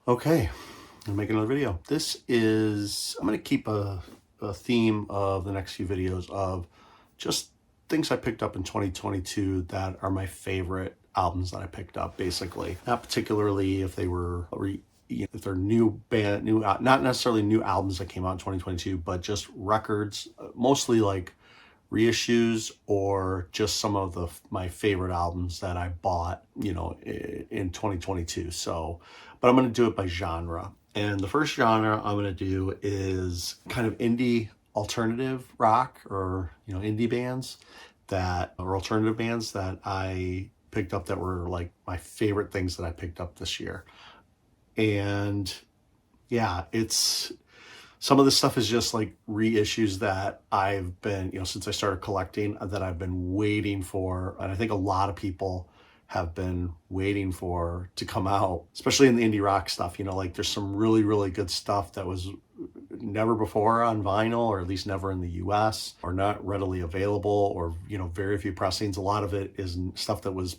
Okay, I'm gonna make another video. I'm gonna keep a theme of the next few videos of just things I picked up in 2022 that are my favorite albums that I picked up, basically. Not particularly if they were, if they're not necessarily new albums that came out in 2022, but just records, mostly like reissues or just some of my favorite albums that I bought, in 2022. So, but I'm going to do it by genre. And the first genre I'm going to do is kind of indie alternative rock, or, indie bands or alternative bands that I picked up that were like my favorite things that I picked up this year. And yeah, some of this stuff is just like reissues that I've been, since I started collecting, that I've been waiting for. And I think a lot of people have been waiting for to come out, especially in the indie rock stuff. Like there's some really, really good stuff that was never before on vinyl, or at least never in the US, or not readily available, or, very few pressings. A lot of it is stuff that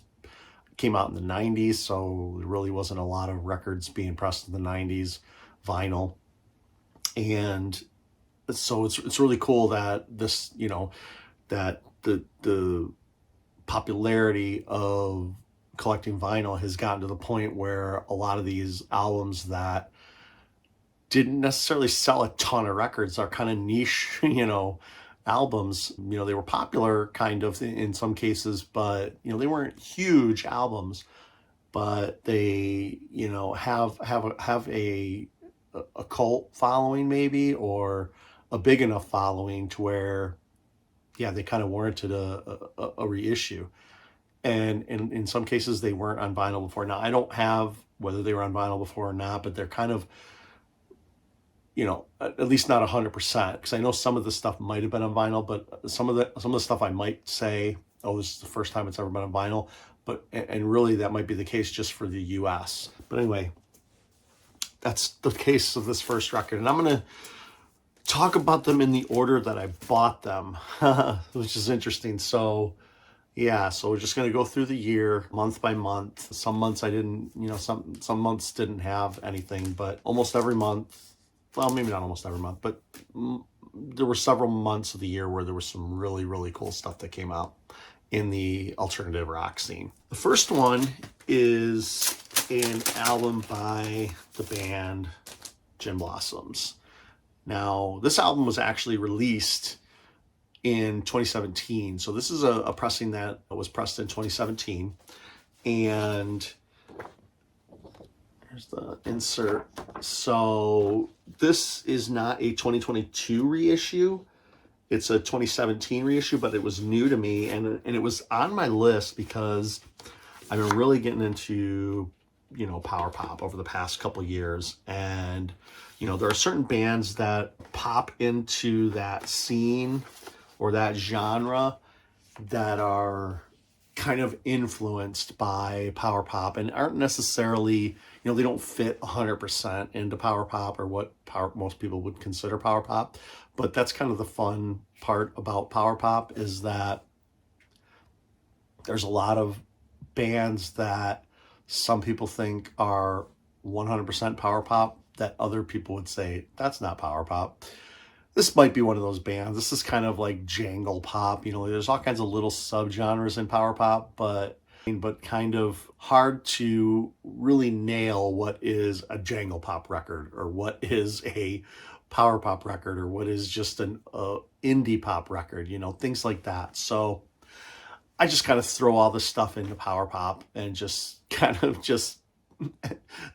came out in the 90s. So there really wasn't a lot of records being pressed in the 90s, vinyl. And so it's really cool that that the popularity of collecting vinyl has gotten to the point where a lot of these albums that didn't necessarily sell a ton of records are kind of niche, albums. They were popular kind of in some cases, but they weren't huge albums, but they have a cult following, maybe, or a big enough following to where, yeah, they kind of warranted a reissue. And in some cases they weren't on vinyl before. Now I don't have whether they were on vinyl before or not, but they're kind of, at least not 100%, because I know some of the stuff might have been on vinyl, but some of the stuff I might say, oh, this is the first time it's ever been on vinyl, and really that might be the case just for the US. But anyway, that's the case of this first record, and I'm going to talk about them in the order that I bought them, which is interesting. So yeah, so we're just going to go through the year month by month. Some months I didn't, some months didn't have anything, but almost every month, well, maybe not almost every month, but there were several months of the year where there was some really, really cool stuff that came out in the alternative rock scene. The first one is an album by the band Gin Blossoms. Now, this album was actually released in 2017. So this is a pressing that was pressed in 2017. And here's the insert. So this is not a 2022 reissue. It's a 2017 reissue, but it was new to me, and it was on my list because I've been really getting into, power pop over the past couple years. And, there are certain bands that pop into that scene or that genre that are kind of influenced by power pop and aren't necessarily, they don't fit 100% into power pop or what most people would consider power pop. But that's kind of the fun part about power pop, is that there's a lot of bands that some people think are 100% power pop that other people would say that's not power pop. This might be one of those bands. This is kind of like jangle pop. There's all kinds of little subgenres in power pop, but kind of hard to really nail what is a jangle pop record, or what is a power pop record, or what is just an indie pop record, things like that. So I just kind of throw all this stuff into power pop and just kind of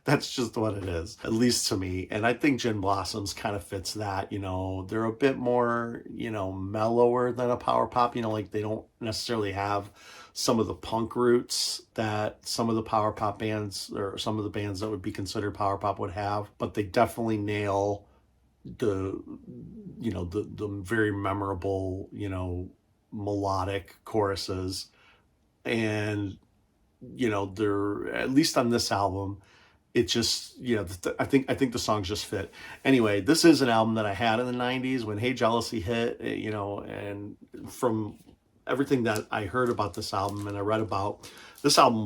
that's just what it is, at least to me. And I think Gin Blossoms kind of fits that. They're a bit more, mellower than a power pop. Like they don't necessarily have some of the punk roots that some of the power pop bands, or some of the bands that would be considered power pop, would have, but they definitely nail the very memorable, melodic choruses. And they're, at least on this album, it just, I think the songs just fit. Anyway, this is an album that I had in the 90s when Hey Jealousy hit, and from everything that I heard about this album and I read about, this album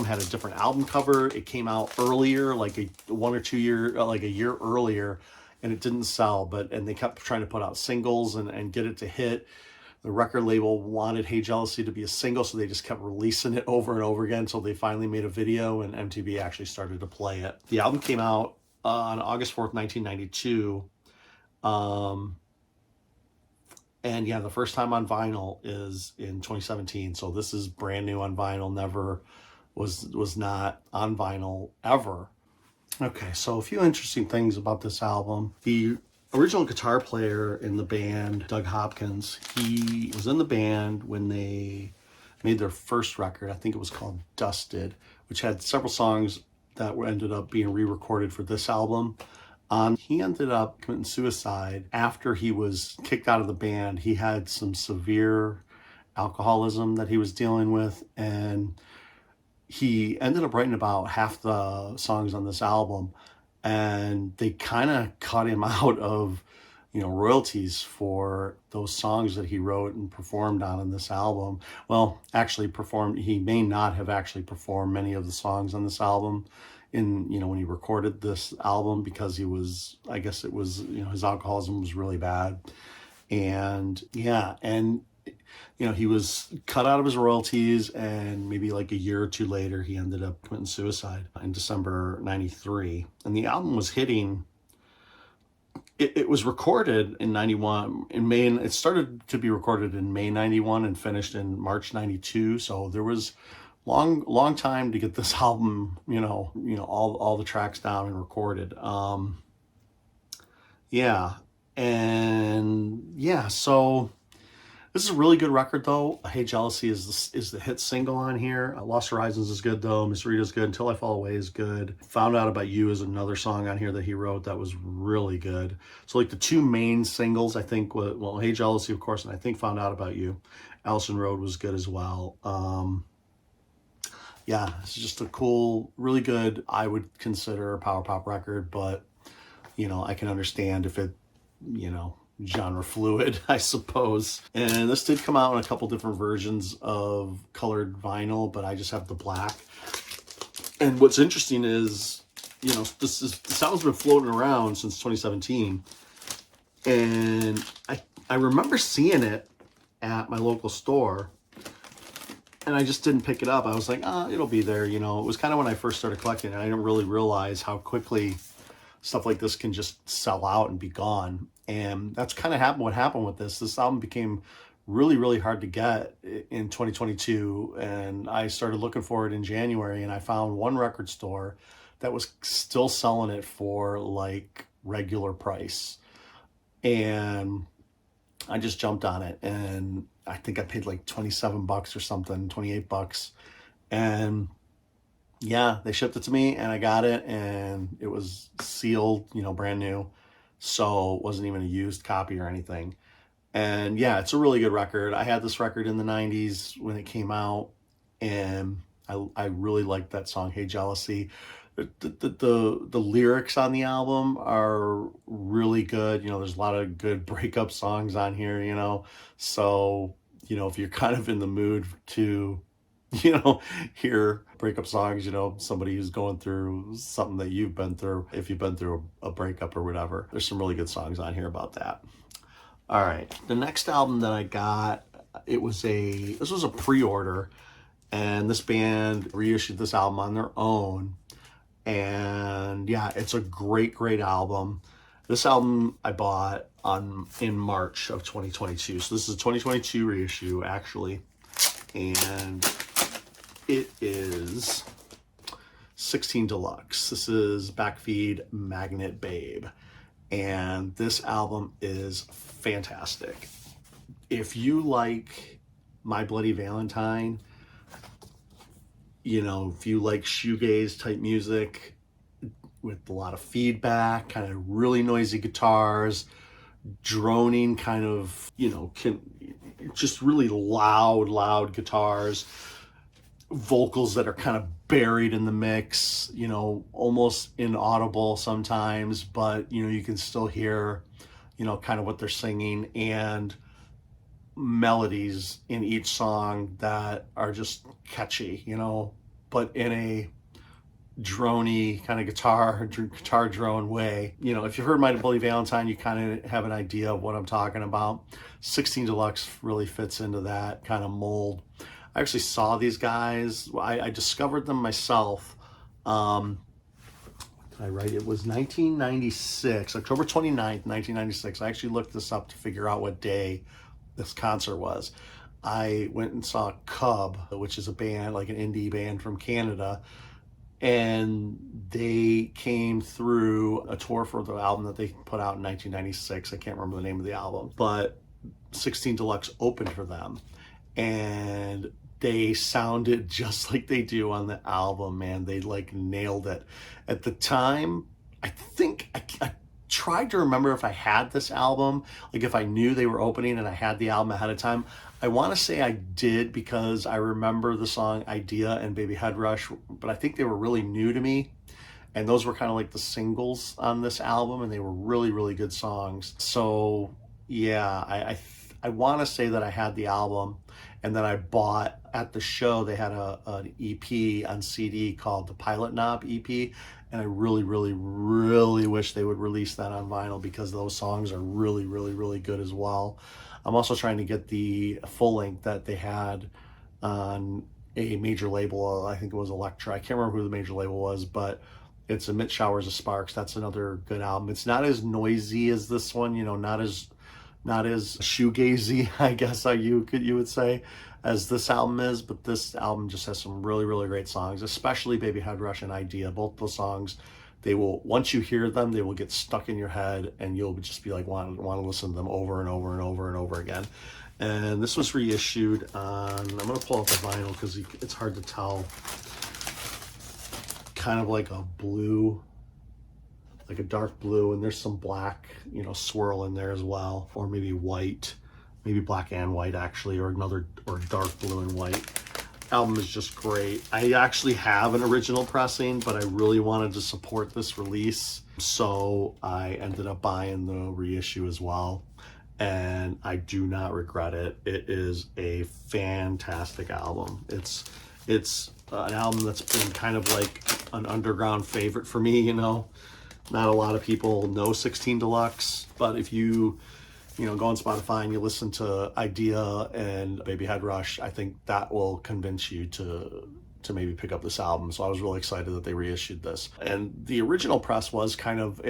had a different album cover. It came out earlier, like a 1 or 2 year, like a year earlier, and it didn't sell. And they kept trying to put out singles and get it to hit. The record label wanted Hey Jealousy to be a single, so they just kept releasing it over and over again until they finally made a video, and MTV actually started to play it. The album came out on August 4th, 1992. And yeah, the first time on vinyl is in 2017. So this is brand new on vinyl. Never was not on vinyl ever. Okay, so a few interesting things about this album. The original guitar player in the band, Doug Hopkins, he was in the band when they made their first record. I think it was called Dusted, which had several songs that ended up being re-recorded for this album. He ended up committing suicide after he was kicked out of the band. He had some severe alcoholism that he was dealing with, and he ended up writing about half the songs on this album, and they kind of cut him out of, royalties for those songs that he wrote and performed on this album. Well, actually he may not have actually performed many of the songs on this album when he recorded this album, because his alcoholism was really bad. And yeah, and he was cut out of his royalties, and maybe like a year or two later, he ended up committing suicide in December 93. And the album was hitting. It was recorded in 91, in May. It started to be recorded in May 91 and finished in March 92. So there was long time to get this album, all the tracks down and recorded. So this is a really good record, though. Hey Jealousy is the hit single on here. Lost Horizons is good, though. Miss Rita's good. Until I Fall Away is good. Found Out About You is another song on here that he wrote that was really good. So like the two main singles, I think, Hey Jealousy, of course, and I think Found Out About You. Allison Road was good as well. Yeah, it's just a cool, really good, I would consider a power pop record, but, I can understand if it, genre fluid, I suppose. And this did come out in a couple different versions of colored vinyl, but I just have the black. And what's interesting is, this album's been floating around since 2017. And I remember seeing it at my local store, and I just didn't pick it up. I was like, it'll be there. It was kind of when I first started collecting, and I didn't really realize how quickly stuff like this can just sell out and be gone. And that's kind of what happened with this. This album became really, really hard to get in 2022. And I started looking for it in January, and I found one record store that was still selling it for like regular price. And I just jumped on it, and I think I paid like $27 or something, $28. And yeah, they shipped it to me, and I got it, and it was sealed, brand new. So it wasn't even a used copy or anything. And yeah, it's a really good record. I had this record in the 90s when it came out, and I really liked that song, Hey Jealousy. The lyrics on the album are really good. There's a lot of good breakup songs on here, So, if you're kind of in the mood to, hear breakup songs, somebody who's going through something that you've been through, if you've been through a breakup or whatever, there's some really good songs on here about that. All right. The next album that I got, this was a pre-order, and this band reissued this album on their own. And yeah, it's a great album. This album I bought in March of 2022. So this is a 2022 reissue, actually. And it is 16 Deluxe. This is Backfeed Magnet Babe. And this album is fantastic. If you like My Bloody Valentine, if you like shoegaze type music with a lot of feedback, kind of really noisy guitars, droning kind of, just really loud guitars, vocals that are kind of buried in the mix, almost inaudible sometimes, but, you can still hear, kind of what they're singing. And melodies in each song that are just catchy, you know, but in a drony kind of guitar drone way. You know, if you've heard My Bloody Valentine, you kind of have an idea of what I'm talking about. 16 Deluxe really fits into that kind of mold. I actually saw these guys. I discovered them myself. I write it was 1996, October 29th, 1996. I actually looked this up to figure out what day this concert was. I went and saw Cub, which is a band, like an indie band from Canada, and they came through a tour for the album that they put out in 1996. I can't remember the name of the album, but 16 Deluxe opened for them, and they sounded just like they do on the album, man. They like nailed it. At the time, I think I tried to remember if I had this album, like if I knew they were opening and I had the album ahead of time. I want to say I did, because I remember the song Idea and Baby Head Rush, but I think they were really new to me. And those were kind of like the singles on this album, and they were really, really good songs. So yeah, I want to say that I had the album, and then I bought at the show, they had an EP on CD called the Pilot Knob EP, and I really, really, really wish they would release that on vinyl, because those songs are really, really, really good as well. I'm also trying to get the full length that they had on a major label. I think it was Elektra. I can't remember who the major label was, but it's Emit Showers of Sparks. That's another good album. It's not as noisy as this one, you know, not as shoegazy, I guess you would say, as this album is, but this album just has some really, really great songs, especially Baby Head Rush and Idea. Both those songs, they will, once you hear them, they will get stuck in your head, and you'll just be like, want to listen to them over and over and over and over again. And this was reissued on, I'm going to pull up the vinyl because it's hard to tell, kind of like a blue, like a dark blue, and there's some black, you know, swirl in there as well, or maybe white, maybe black and white actually, or dark blue and white. Album is just great. I actually have an original pressing, but I really wanted to support this release, so I ended up buying the reissue as well, and I do not regret it. It is a fantastic album. It's an album that's been kind of like an underground favorite for me, you know. Not a lot of people know 16 Deluxe, but if you go on Spotify and you listen to Idea and Baby Head Rush, I think that will convince you to maybe pick up this album. So I was really excited that they reissued this. And the original press was kind of,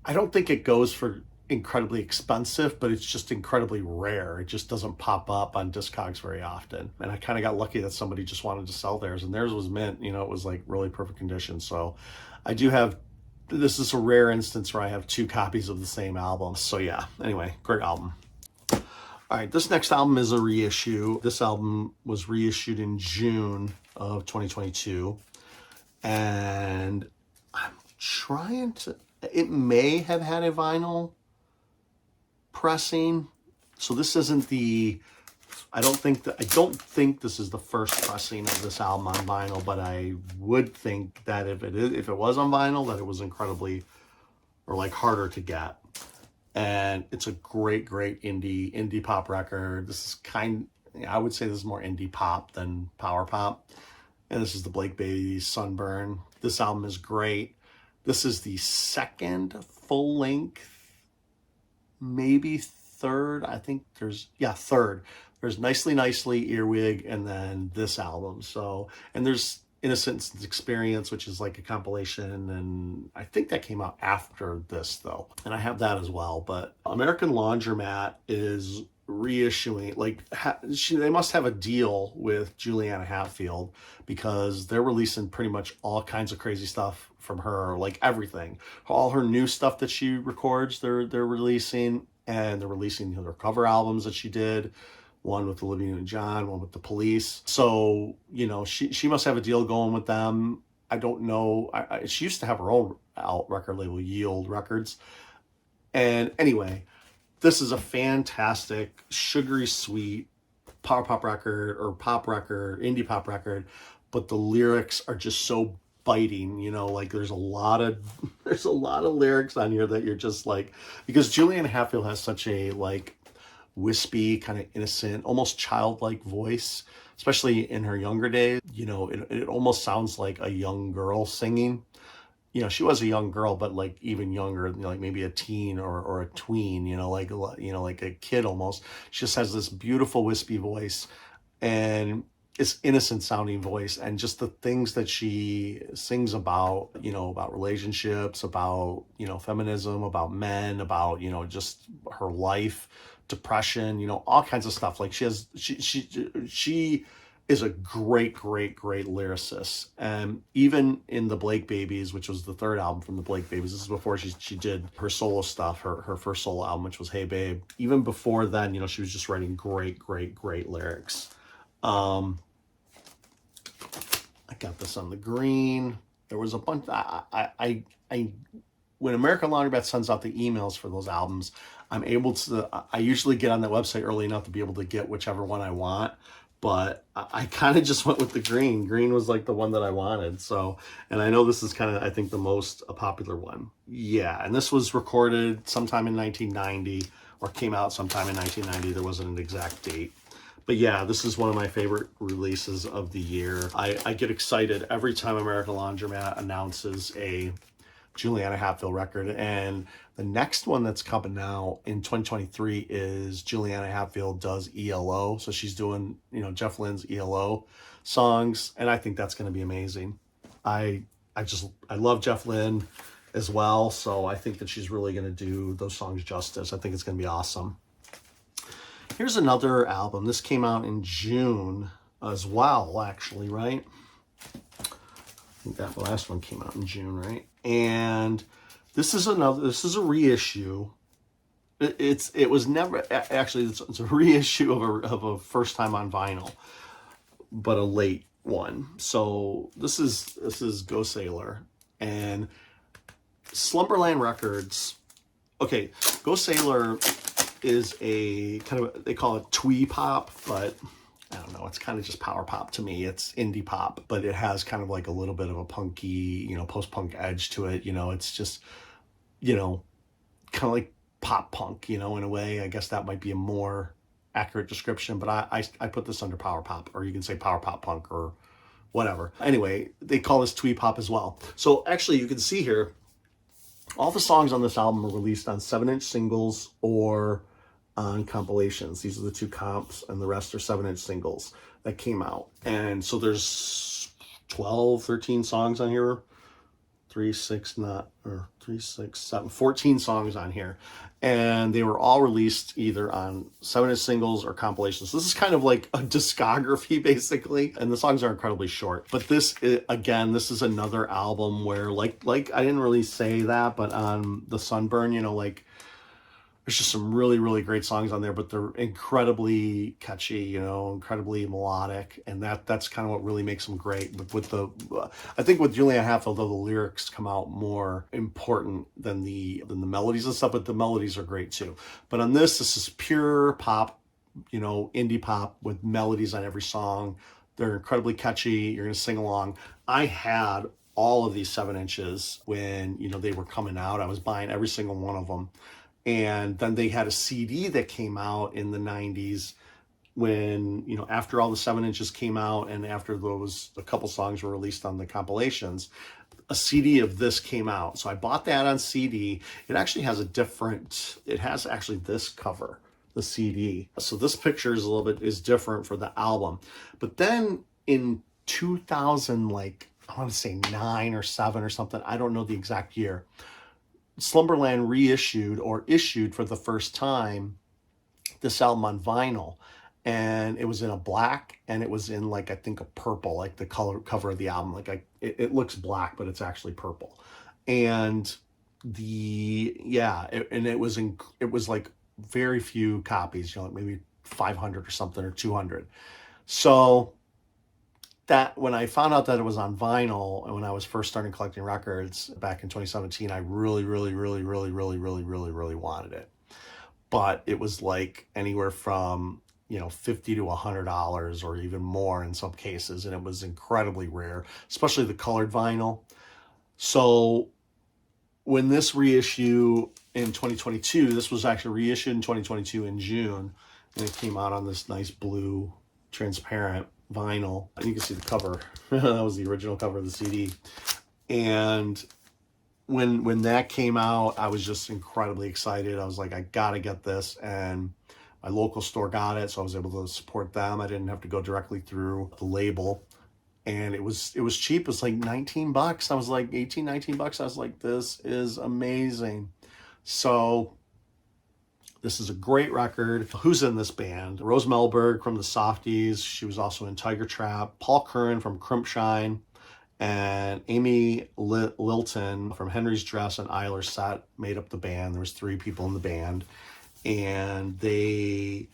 I don't think it goes for incredibly expensive, but it's just incredibly rare. It just doesn't pop up on Discogs very often. And I kind of got lucky that somebody just wanted to sell theirs, and theirs was mint, you know, it was like really perfect condition. So I do have, this is a rare instance where I have 2 copies of the same album. So yeah, anyway, great album. All right, this next album is a reissue. This album was reissued in June of 2022. And I'm trying to, it may have had a vinyl pressing. So this isn't the, I don't think this is the first pressing of this album on vinyl, but I would think that if it was on vinyl, that it was incredibly, or like harder to get. And it's a great indie pop record. This is I would say this is more indie pop than power pop. And this is the Blake Baby Sunburn. This album is great. This is the second full length, maybe third. I think third. There's Nicely, Earwig, and then this album. So, and there's Innocent Experience, which is like a compilation, and I think that came out after this though. And I have that as well. But American Laundromat is reissuing, like they must have a deal with Juliana Hatfield, because they're releasing pretty much all kinds of crazy stuff from her, like everything. All her new stuff that she records, they're releasing, and they're releasing her cover albums that she did. One with Olivia Newton-John, one with The Police. So, you know, she must have a deal going with them. I don't know. She used to have her own record label, Yield Records. And anyway, this is a fantastic, sugary sweet power pop record, or pop record, indie pop record. But the lyrics are just so biting, you know, like there's a lot of lyrics on here that you're just like, because Juliana Hatfield has such a like wispy, kind of innocent, almost childlike voice, especially in her younger days. You know, it almost sounds like a young girl singing. You know, she was a young girl, but like even younger, you know, like maybe a teen or a tween, you know, like a kid almost. She just has this beautiful wispy voice and this innocent sounding voice, and just the things that she sings about, you know, about relationships, about, you know, feminism, about men, about, you know, just her life, depression, you know, all kinds of stuff. Like she is a great lyricist. And even in the Blake Babies, which was the third album from the Blake Babies, this is before she did her solo stuff, her first solo album, which was Hey Babe. Even before then, you know, she was just writing great lyrics. I got this on the green. There was a bunch. When American Laundromat sends out the emails for those albums, I'm able to. I usually get on that website early enough to be able to get whichever one I want. But I kind of just went with the green. Green was like the one that I wanted. So, and I know this is kind of, I think, the most popular one. Yeah, and this was recorded sometime in 1990, or came out sometime in 1990. There wasn't an exact date. But yeah, this is one of my favorite releases of the year. I get excited every time American Laundromat announces a Juliana Hatfield record. And the next one that's coming out in 2023 is Juliana Hatfield does ELO. So she's doing, you know, Jeff Lynne's ELO songs. And I think that's going to be amazing. I love Jeff Lynne as well. So I think that she's really going to do those songs justice. I think it's going to be awesome. Here's another album. This came out in June as well, actually, right? I think that last one came out in June, right? And this is a reissue. It's a reissue of a first time on vinyl, but a late one. So this is Go Sailor and Slumberland Records. Okay, Go Sailor is a kind of, they call it twee pop, but I don't know, it's kind of just power pop to me. It's indie pop, but it has kind of like a little bit of a punky, you know, post-punk edge to it. You know, it's just, you know, kind of like pop punk, you know, in a way. I guess that might be a more accurate description, but I put this under power pop, or you can say power pop punk or whatever. Anyway, they call this twee pop as well. So actually you can see here, all the songs on this album are released on 7-inch singles or on compilations. These are the two comps, and the rest are 7-inch singles that came out. And so there's 12, 13 songs on here. 14 songs on here. And they were all released either on 7-inch singles or compilations. So this is kind of like a discography, basically. And the songs are incredibly short. But this is another album where, like I didn't really say that, but on the Sunburn, you know, like, there's just some really great songs on there, but they're incredibly catchy, you know, incredibly melodic, and that's kind of what really makes them great. But I think with Juliana Hatfield, though, the lyrics come out more important than the melodies and stuff, but the melodies are great too. But on this is pure pop, you know, indie pop with melodies on every song. They're incredibly catchy. You're gonna sing along. I had all of these 7-inches when, you know, they were coming out. I was buying every single one of them. And then they had a CD that came out in the 90s when, you know, after all the 7-inches came out and after a couple songs were released on the compilations, a CD of this came out. So I bought that on CD. It actually has it has actually this cover, the CD. So this picture is different for the album. But then in 2000, like, I want to say 9 or 7 or something, I don't know the exact year, Slumberland reissued or issued for the first time this album on vinyl, and it was in a black and it was in, like, I think a purple, like the cover of the album. Like, it looks black, but it's actually purple. And it was like very few copies, you know, like maybe 500 or something, or 200. So that when I found out that it was on vinyl, and when I was first starting collecting records back in 2017, I really wanted it. But it was like anywhere from, you know, $50 to $100 or even more in some cases. And it was incredibly rare, especially the colored vinyl. So when this reissue in 2022. This was actually reissued in 2022 in June, and it came out on this nice blue transparent vinyl. And you can see the cover. That was the original cover of the CD. And when that came out, I was just incredibly excited. I was like, I gotta get this. And my local store got it, so I was able to support them. I didn't have to go directly through the label. And it was cheap. It was like 19 bucks. I was like 18, 19 bucks. I was like, this is amazing. So this is a great record. Who's in this band? Rose Melberg from the Softies. She was also in Tiger Trap. Paul Curran from Crimpshine. And Amy Lilton from Henry's Dress and Eiler Set made up the band. There was 3 people in the band. And this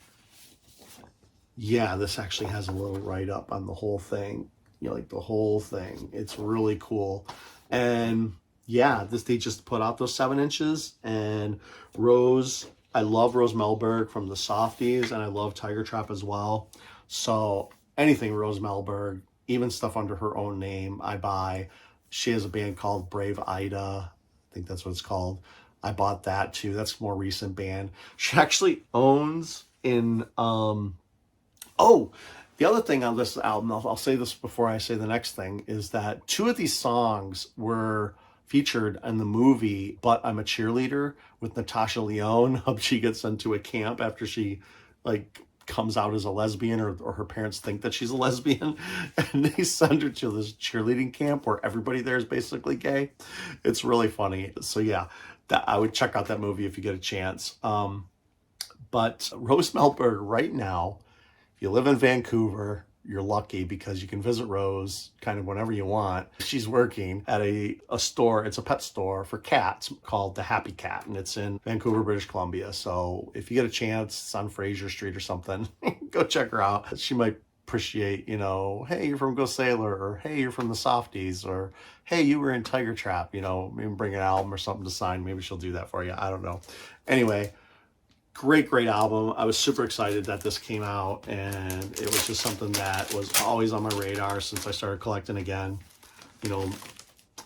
actually has a little write-up on the whole thing. Like the whole thing. It's really cool. And they just put out those 7 inches. And I love Rose Melberg from the Softies, and I love Tiger Trap as well. So anything Rose Melberg, even stuff under her own name, I buy. She has a band called Brave Ida. I think that's what it's called. I bought that too. That's a more recent band. She actually owns in the other thing on this album, I'll say this before I say the next thing, is that 2 of these songs were featured in the movie But I'm a Cheerleader with Natasha Lyonne. She gets into a camp after she comes out as a lesbian, or her parents think that she's a lesbian, and they send her to this cheerleading camp where everybody there is basically gay. It's really funny. So I would check out that movie if you get a chance. But Rose Melberg right now, if you live in Vancouver, you're lucky because you can visit Rose kind of whenever you want. She's working at a store. It's a pet store for cats called The Happy Cat, and it's in Vancouver, British Columbia. So if you get a chance, it's on Fraser Street or something, go check her out. She might appreciate, hey, you're from Go Sailor, or hey, you're from the Softies, or hey, you were in Tiger Trap, maybe bring an album or something to sign. Maybe she'll do that for you. I don't know. Anyway, great album. I was super excited that this came out, and it was just something that was always on my radar since I started collecting again.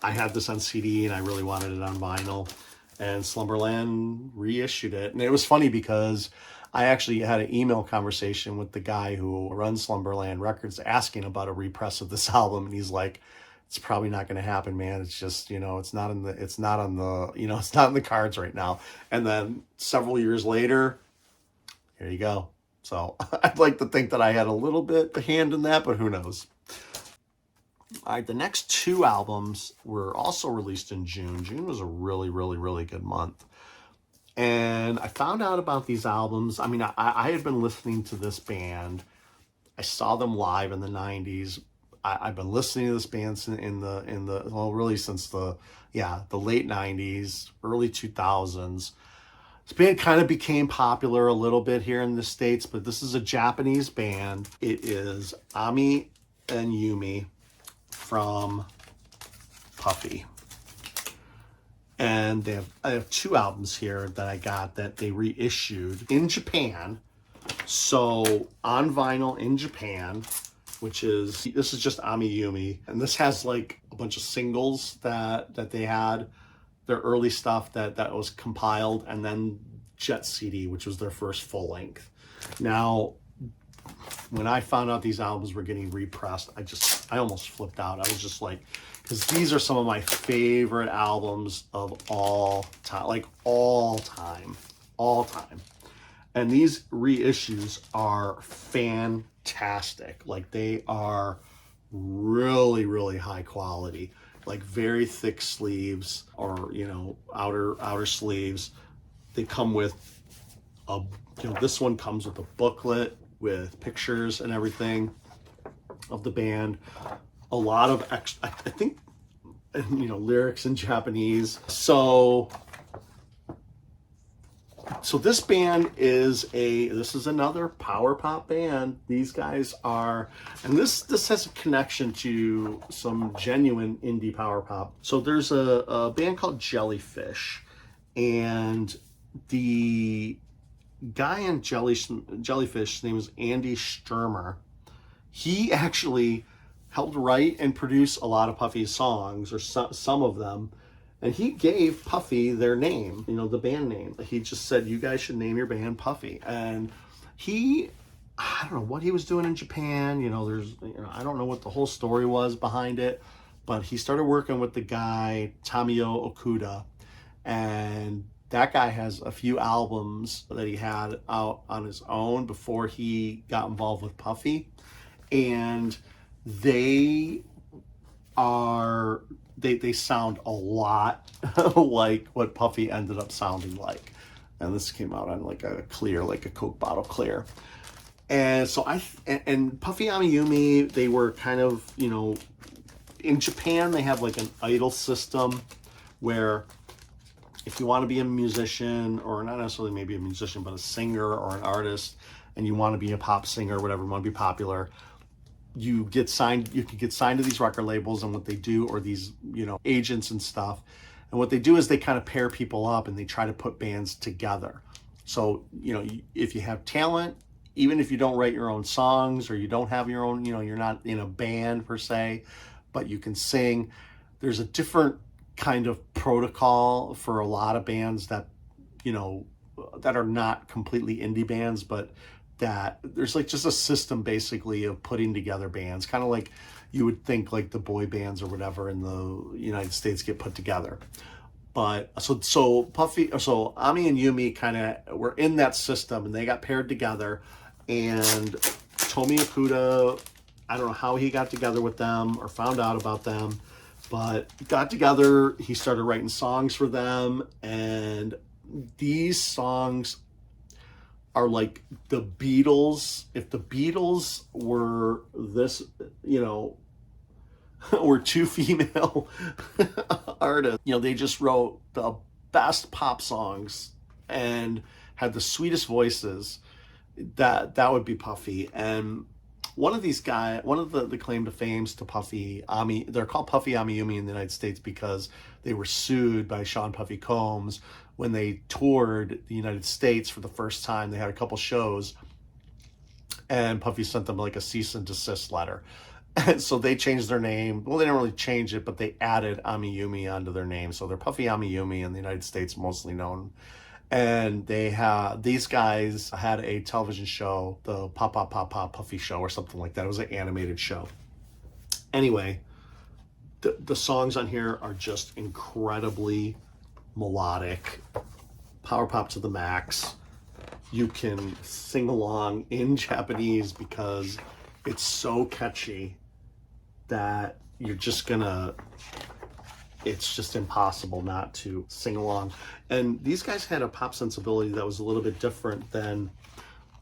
I had this on CD and I really wanted it on vinyl, and Slumberland reissued it. And it was funny because I actually had an email conversation with the guy who runs Slumberland Records asking about a repress of this album, and he's like, it's probably not going to happen, man. It's just, it's not in the cards right now. And then several years later, here you go. So I'd like to think that I had a little bit of hand in that, but who knows? All right, the next 2 albums were also released in June. June was a really, really, really good month. And I found out about these albums. I mean, I had been listening to this band. I saw them live in the 90s. I've been listening to this band since the late 90s, early 2000s. This band kind of became popular a little bit here in the States, but this is a Japanese band. It is Ami and Yumi from Puffy. And I have 2 albums here that I got that they reissued in Japan. So on vinyl in Japan, this is just Ami Yumi, and this has like a bunch of singles that they had, their early stuff that was compiled, and then Jet CD, which was their first full length. Now, when I found out these albums were getting repressed, I almost flipped out. I was just like, because these are some of my favorite albums of all time, all time. And these reissues are fantastic. Like, they are really, really high quality. Like, very thick sleeves, or outer sleeves. They come with this one comes with a booklet with pictures and everything of the band. A lot of I think lyrics in Japanese. So this band is another power pop band. These guys are, and this has a connection to some genuine indie power pop. So there's a band called Jellyfish, and the guy in Jellyfish, his name is Andy Sturmer. He actually helped write and produce a lot of Puffy's songs, or some of them. And he gave Puffy their name, you know, the band name. He just said, you guys should name your band Puffy. And I don't know what he was doing in Japan. You know, I don't know what the whole story was behind it, but he started working with the guy, Tamio Okuda. And that guy has a few albums that he had out on his own before he got involved with Puffy. And they sound a lot like what Puffy ended up sounding like. And this came out on like a Coke bottle clear. And so and Puffy Amiyumi, they were kind of, you know, in Japan, they have like an idol system where if you want to be a musician, or not necessarily maybe a musician, but a singer or an artist, and you want to be a pop singer or whatever, you want to be popular, you can get signed to these record labels. And what they do, or these, you know, agents and stuff, and what they do is they kind of pair people up and they try to put bands together. So, you know, if you have talent, even if you don't write your own songs, or you don't have your own, you know, you're not in a band per se, but you can sing, there's a different kind of protocol for a lot of bands that, you know, that are not completely indie bands, but that there's like just a system basically of putting together bands, kind of like you would think like the boy bands or whatever in the United States get put together. But so Ami and Yumi kind of were in that system, and they got paired together. And Tomi Okuda, I don't know how he got together with them or found out about them, but got together, he started writing songs for them, and these songs are like the Beatles. If the Beatles were this, you know, were two female artists, you know, they just wrote the best pop songs and had the sweetest voices, that would be Puffy. And one of the claim to fames to Puffy, they're called Puffy Amiyumi in the United States because they were sued by Sean Puffy Combs when they toured the United States for the first time. They had a couple shows, and Puffy sent them like a cease and desist letter. And so they changed their name. Well, they didn't really change it, but they added Amiyumi onto their name. So they're Puffy Amiyumi in the United States, mostly known. And these guys had a television show, the Pop Pop Pop Pop Puffy Show or something like that. It was an animated show. Anyway, the songs on here are just incredibly melodic, power pop to the max. You can sing along in Japanese because it's so catchy that it's just impossible not to sing along. And these guys had a pop sensibility that was a little bit different than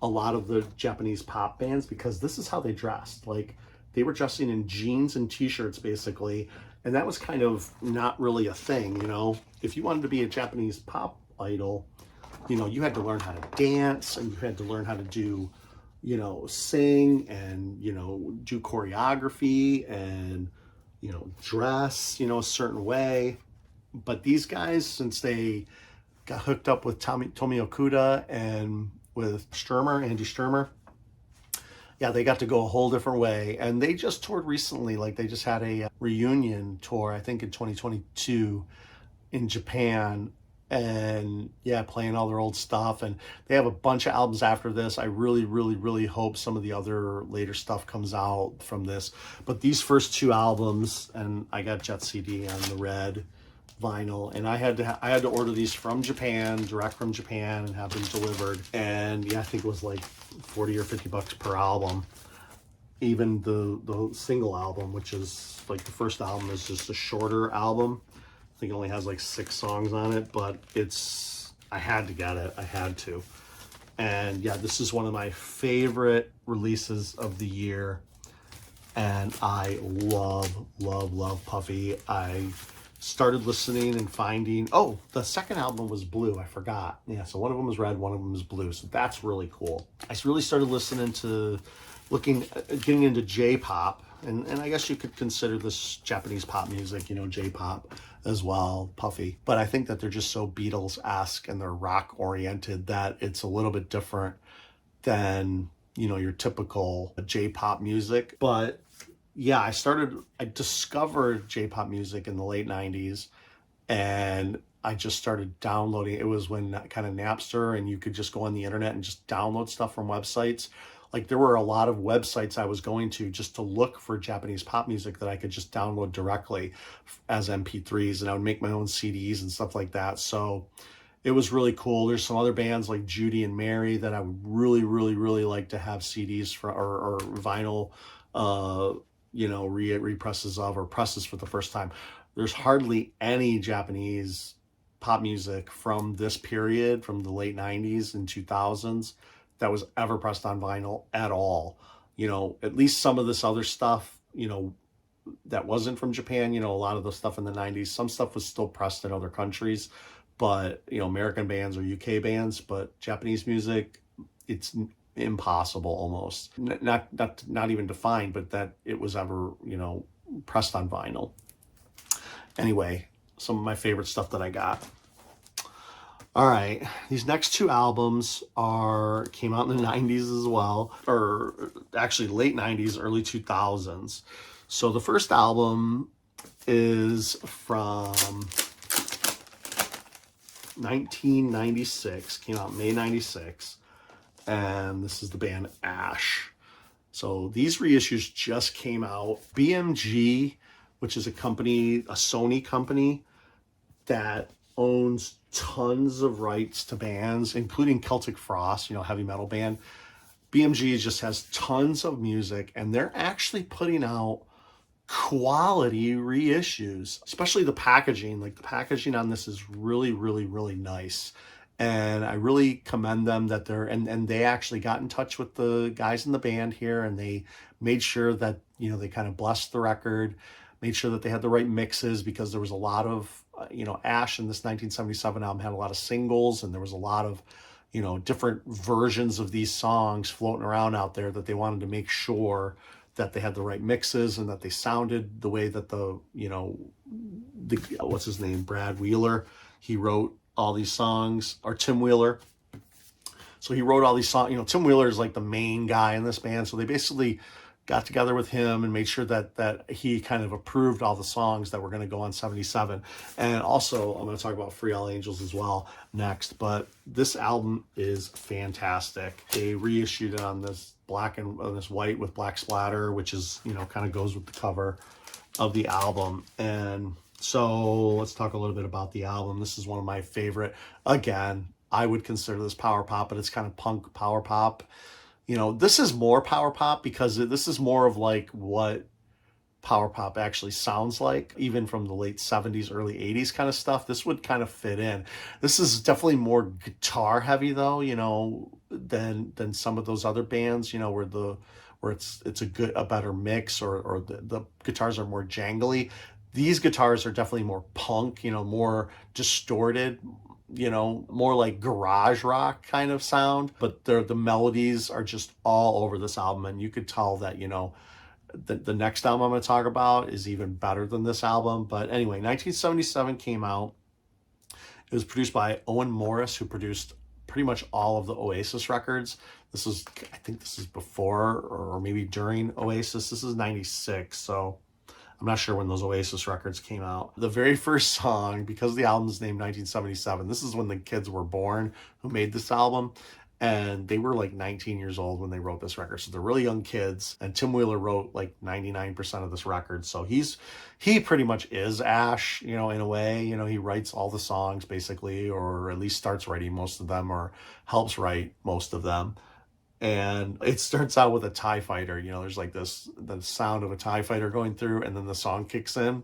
a lot of the Japanese pop bands, because this is how they dressed. Like, they were dressing in jeans and t-shirts basically, and that was kind of not really a thing, you know. If you wanted to be a Japanese pop idol, you know, you had to learn how to dance, and you had to learn how to do, you know, sing, and, you know, do choreography, and, you know, dress, you know, a certain way. But these guys, since they got hooked up with Tomi Okuda and with Andy Sturmer, yeah, they got to go a whole different way. And they just toured recently. Like, they just had a reunion tour, I think in 2022 in Japan. And yeah, playing all their old stuff. And they have a bunch of albums after this. I really, really, really hope some of the other later stuff comes out from this. But these first two albums, and I got Jet CD on the red vinyl, and I had to order these from Japan, direct from Japan, and have them delivered. And yeah, I think it was like 40 or 50 bucks per album. Even the single album, which is like the first album, is just a shorter album. I think it only has like 6 songs on it, but I had to get it. I had to. And yeah, this is one of my favorite releases of the year. And I love, love, love Puffy. I started listening and finding, the second album was blue. I forgot. Yeah, so one of them was red, one of them was blue. So that's really cool. I really started listening to, getting into J-pop. And I guess you could consider this Japanese pop music, you know, J-pop as well, Puffy. But I think that they're just so Beatles-esque and they're rock-oriented that it's a little bit different than, you know, your typical J-pop music. But yeah, I discovered J-pop music in the late 90s. and I just started downloading. It was when kind of Napster, and you could just go on the internet and just download stuff from websites. Like there were a lot of websites I was going to just to look for Japanese pop music that I could just download directly as MP3s, and I would make my own CDs and stuff like that. So it was really cool. There's some other bands like Judy and Mary that I would really, really, really like to have CDs for, or vinyl, represses of, or presses for the first time. There's hardly any Japanese pop music from this period, from the late 90s and 2000s, that was ever pressed on vinyl at all. At least some of this other stuff, that wasn't from Japan, a lot of the stuff in the 90s, some stuff was still pressed in other countries, but, American bands or UK bands, but Japanese music, it's impossible almost. Not even to find, but that it was ever, pressed on vinyl. Anyway, some of my favorite stuff that I got. All right, these next two albums came out in the 90s as well, or actually late 90s, early 2000s. So the first album is from 1996, came out May 96, and this is the band Ash. So these reissues just came out. BMG, which is a Sony company that owns tons of rights to bands, including Celtic Frost, heavy metal band. BMG just has tons of music, and they're actually putting out quality reissues, especially the packaging. Like the packaging on this is really, really, really nice. And I really commend them that and they actually got in touch with the guys in the band here, and they made sure that, they kind of blessed the record, made sure that they had the right mixes, because there was a lot of, Ash in this 1977 album had a lot of singles, and there was a lot of, different versions of these songs floating around out there that they wanted to make sure that they had the right mixes and that they sounded the way that what's his name? Brad Wheeler. He wrote all these songs, or Tim Wheeler. So he wrote all these songs. Tim Wheeler is like the main guy in this band. So they basically got together with him and made sure that he kind of approved all the songs that were going to go on 77. And also, I'm going to talk about Free All Angels as well next. But this album is fantastic. They reissued it on this black and on this white with black splatter, which is, kind of goes with the cover of the album. And so let's talk a little bit about the album. This is one of my favorite. Again, I would consider this power pop, but it's kind of punk power pop. This is more power pop because this is more of like what power pop actually sounds like, even from the late 70s, early 80s kind of stuff. This would kind of fit in. This is definitely more guitar heavy though, than some of those other bands, where it's a better mix, or the guitars are more jangly. These guitars are definitely more punk, more distorted, more like garage rock kind of sound, but the melodies are just all over this album. And you could tell that, the next album I'm going to talk about is even better than this album. But anyway, 1977 came out. It was produced by Owen Morris, who produced pretty much all of the Oasis records. I think this is before or maybe during Oasis. This is 96, so I'm not sure when those Oasis records came out. The very first song, because the album is named 1977, this is when the kids were born who made this album. And they were like 19 years old when they wrote this record. So they're really young kids. And Tim Wheeler wrote like 99% of this record. So he pretty much is Ash, in a way. He writes all the songs basically, or at least starts writing most of them, or helps write most of them. And it starts out with a TIE fighter. There's like the sound of a TIE fighter going through, and then the song kicks in.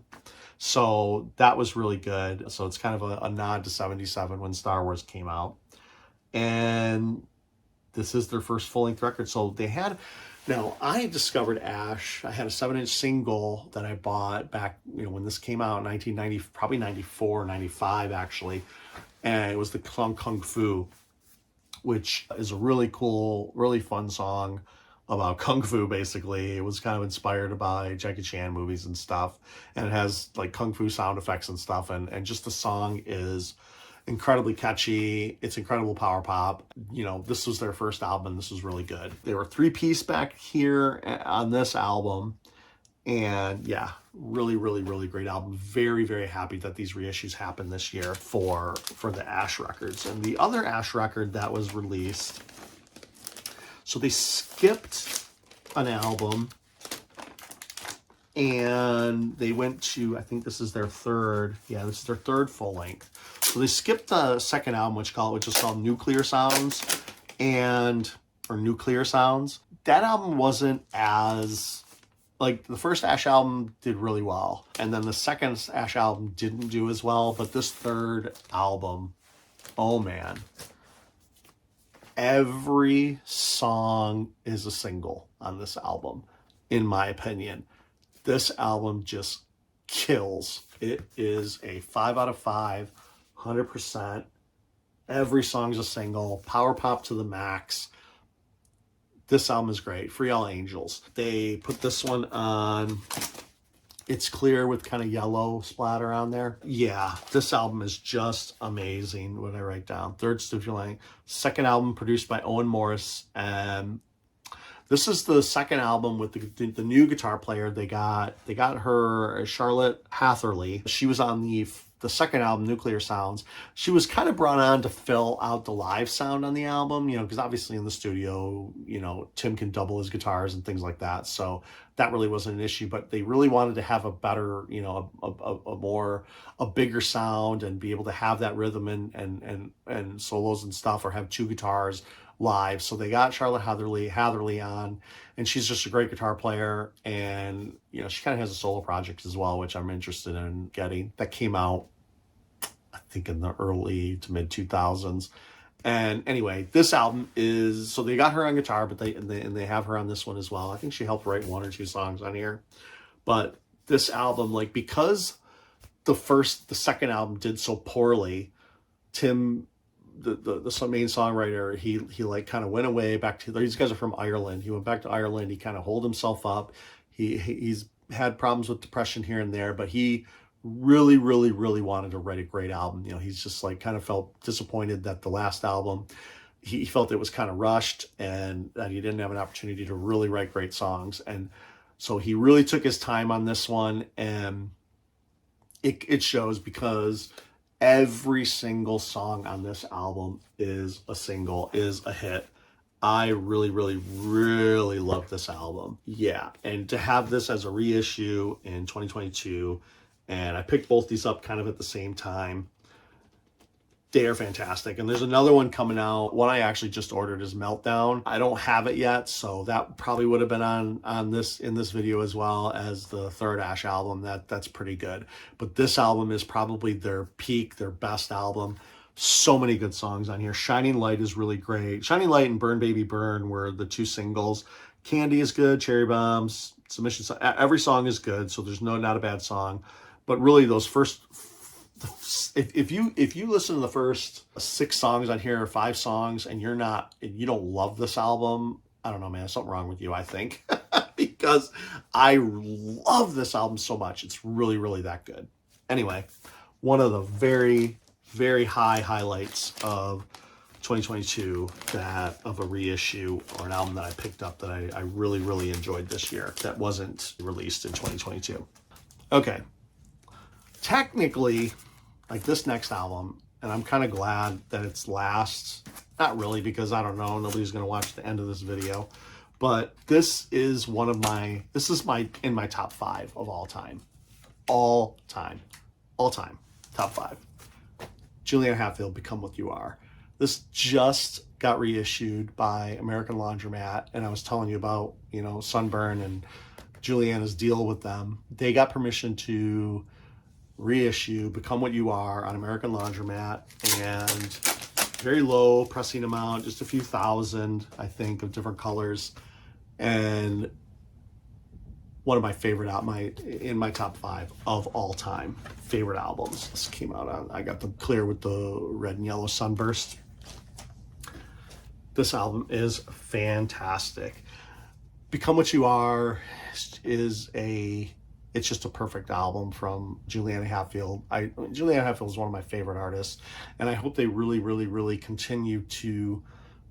So that was really good. So it's kind of a nod to 77 when Star Wars came out. And this is their first full-length record. So I discovered Ash. I had a 7-inch single that I bought back, when this came out in 1990, probably 94, 95 actually. And it was the song Kung Fu, which is a really cool, really fun song about Kung Fu, basically. It was kind of inspired by Jackie Chan movies and stuff. And it has like Kung Fu sound effects and stuff. And just the song is incredibly catchy. It's incredible power pop. This was their first album. This was really good. They were 3-piece back here on this album. And yeah, really, really, really great album. Very, very happy that these reissues happened this year for the Ash records. And the other Ash record that was released, so they skipped an album and they went to, I think this is their third, yeah, this is their third full length. So they skipped the second album, which is called Nuclear Sounds, or Nuclear Sounds. That album wasn't as, like, the first Ash album did really well, and then the second Ash album didn't do as well, but this third album, oh man, every song is a single on this album, in my opinion. This album just kills. It is a 5 out of 5, 100%. Every song's a single, power pop to the max. This album is great. Free All Angels. They put this one on. It's clear with kind of yellow splatter on there. Yeah, this album is just amazing. What did I write down? Third studio length. Second album produced by Owen Morris. And this is the second album with the new guitar player. They got her, Charlotte Hatherley. She was on the second album, Nuclear Sounds. She was kind of brought on to fill out the live sound on the album, because obviously in the studio, Tim can double his guitars and things like that. So that really wasn't an issue, but they really wanted to have a better, a bigger sound and be able to have that rhythm and solos and stuff, or have two guitars live. So they got Charlotte Hatherley on, and she's just a great guitar player. And, she kind of has a solo project as well, which I'm interested in getting. That came out, I think, in the early to mid 2000s. And anyway, this album is, so they got her on guitar, but they have her on this one as well. I think she helped write one or two songs on here. Like, because the second album did so poorly, Tim, the main songwriter, he like kind of went away back to, these guys are from Ireland. He went back to Ireland. He kind of holed himself up. He's had problems with depression here and there, but he really, really, really wanted to write a great album. He's just like kind of felt disappointed that the last album, he felt it was kind of rushed and that he didn't have an opportunity to really write great songs. And so he really took his time on this one, and it shows, because every single song on this album is a hit. I really, really, really love this album. Yeah, and to have this as a reissue in 2022, and I picked both these up kind of at the same time. They are fantastic. And there's another one coming out. One I actually just ordered is Meltdown. I don't have it yet, so that probably would have been on this, in this video, as well as the third Ash album. That's pretty good. But this album is probably their peak, their best album. So many good songs on here. Shining Light is really great. Shining Light and Burn Baby Burn were the two singles. Candy is good. Cherry Bombs, Submission, every song is good, so there's not a bad song. But really, those first, if you listen to the first 6 songs on here, or 5 songs, and you don't love this album, I don't know, man, there's something wrong with you, I think. Because I love this album so much. It's really, really that good. Anyway, one of the very, very high highlights of 2022, of a reissue or an album that I picked up that I really, really enjoyed this year that wasn't released in 2022. Okay. Technically, like, this next album, and I'm kind of glad that it's last. Not really, because I don't know, nobody's going to watch the end of this video. But this is in my top 5 of all time. All time. Top 5. Juliana Hatfield, Become What You Are. This just got reissued by American Laundromat, and I was telling you about, Sunburn and Juliana's deal with them. They got permission to reissue Become What You Are on American Laundromat, and very low pressing amount, just a few thousand, I think, of different colors. And one of my favorite in my top 5 of all time favorite albums. This came out on, I got the clear with the red and yellow sunburst. This album is fantastic. Become What You Are it's just a perfect album from Juliana Hatfield. Juliana Hatfield is one of my favorite artists, and I hope they really, really, really continue to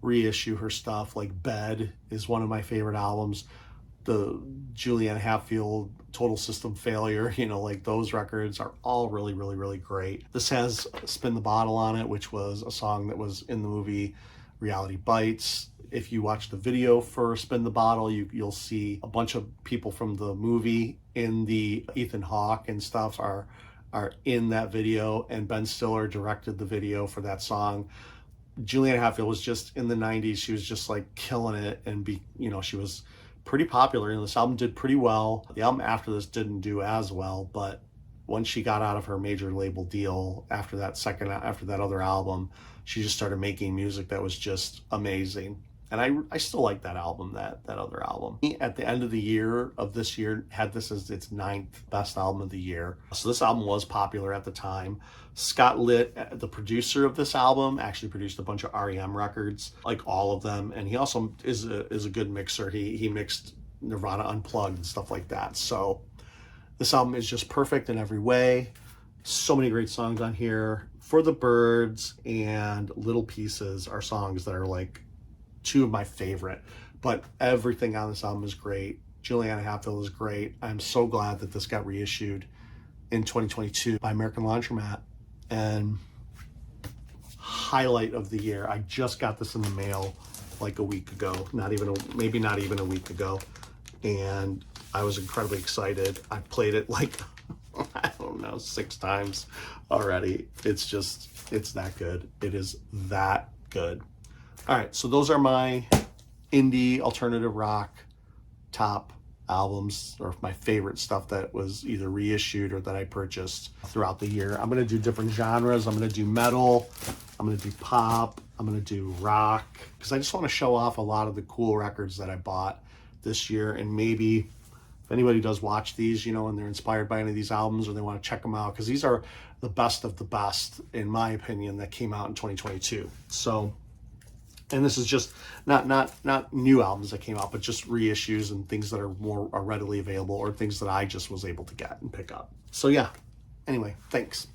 reissue her stuff. Like Bed is one of my favorite albums. the Julianne Hatfield Total System Failure, you know, like those records are all really, really, really great. This has Spin the Bottle on it, which was a song that was in the movie Reality Bites. If you watch the video for Spin the Bottle, you'll see a bunch of people from the movie in the Ethan Hawke and stuff are in that video, and Ben Stiller directed the video for that song. Julianne Hatfield was just in the 90s. She was just like killing it, and she was pretty popular, and this album did pretty well. The album after this didn't do as well, but once she got out of her major label deal after that other album, she just started making music that was just amazing. And I still like that album, that other album. At the end of the year of this year, had this as its 9th best album of the year. So this album was popular at the time. Scott Litt, the producer of this album, actually produced a bunch of REM records, like all of them. And he also is a good mixer. He mixed Nirvana Unplugged and stuff like that. So this album is just perfect in every way. So many great songs on here. For the Birds and Little Pieces are songs that are like two of my favorite, but everything on this album is great. Julianne Hatfield is great. I'm so glad that this got reissued in 2022 by American Laundromat, and highlight of the year. I just got this in the mail like a week ago, maybe not even a week ago, and I was incredibly excited. I played it like I don't know, 6 times already. It's that good. It is that good. All right, so those are my indie alternative rock top albums, or my favorite stuff that was either reissued or that I purchased throughout the year. I'm going to do different genres. I'm going to do metal. I'm going to do pop. I'm going to do rock, because I just want to show off a lot of the cool records that I bought this year. And maybe if anybody does watch these, and they're inspired by any of these albums, or they want to check them out, because these are the best of the best, in my opinion, that came out in 2022. So, and this is just not new albums that came out, but just reissues and things that are readily available, or things that I just was able to get and pick up. So yeah, anyway, thanks.